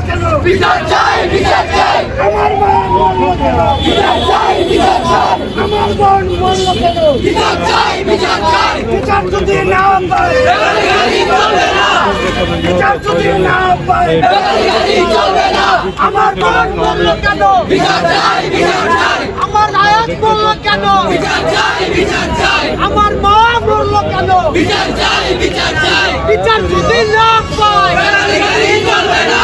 কেন? বিচার চাই, বিচার চাই। আমার মা মরল কেন? বিচার চাই, বিচার চাই। আমার বোন মরল কেন? বিচার চাই, বিচার চাই। বিচার যদি না পাই, বেকারি চলবে না। বিচার যদি না পাই, বেকারি চলবে না। আমার বোন মরল কেন? বিচার চাই, বিচার চাই। আমার আয়াত মরল কেন? বিচার চাই, বিচার চাই। আমার মা মরল কেন? বিচার চাই, বিচার চাই। বিচার যদি না পাই, বেকারি চলবে না।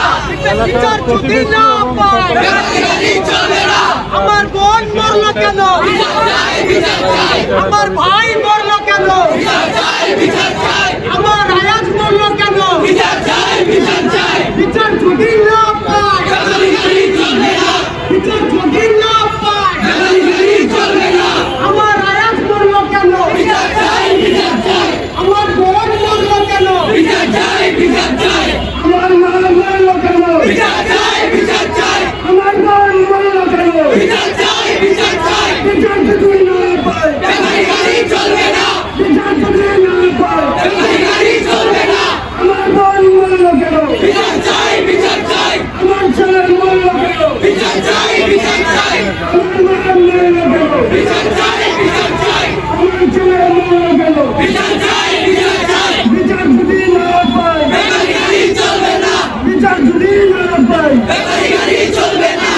বিচার যদি না পাই, বেকারি চলবে না। আমার বোন মরল কেন? বিচার চাই, বিচার চাই। আমার ভাই মরল কেন? বিচার চাই, বিচার চাই। আমার আয়াত মরল কেন? বিচার চাই, বিচার চাই। বিচার যদি না পাই, বেকারি চলবে না। বিচার যদি না পাই, বেকারি চলবে না। আমার আয়াত মরল কেন? বিচার চাই, বিচার চাই। আমার বোন মরল কেন? বিচার চাই, বিচার চাই। আমার মা মরল কেন? বিচার চাই, বিচার চাই। আমার বোন মরল কেন? বিচার চাই, বিচার চাই। বিচার যদি না পাই, বেকারি চলবে না। বিচার যদি না পাই, বেকারি চলবে না। আমার বোন মরল কেন? বিচার চাই, বিচার চাই। আমার ছেলে মরল কেন? বিচার চাই, বিচার চাই। আমার মা মরল কেন? বিচার চাই, বিচার চাই। আমার ছেলে মরল কেন? বিচার চাই, বিচার চাই। বিচার যদি না পাই, বেকারি চলবে না। বিচার যদি না পাই, বেকারি চলবে না।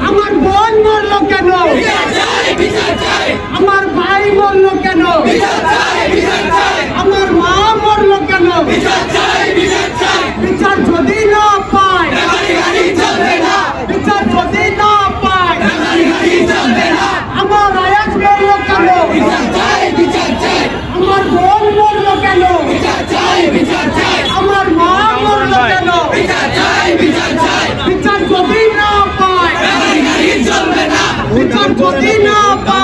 আমার বোন মরল কেন? বিচার চাই, বিচার চাই। আমার ভাই মরল কেন? বিচার চাই, বিচার চাই। আমার মা মরল কেন? বিচার চাই, বিচার চাই। বিচার যদি না পাই, বেকারি চলবে না। বিচার যদি না পাই, বেকারি চলবে না। আমার আয়াত মরল কেন? বিচার চাই, বিচার চাই। আমার বোন মরল কেন? বিচার চাই, বিচার চাই। আমার মা মরল কেন? বিচার চাই, বিচার চাই। বিচার যদি না পাই, বেকারি চলবে না। বিচার যদি না পাই,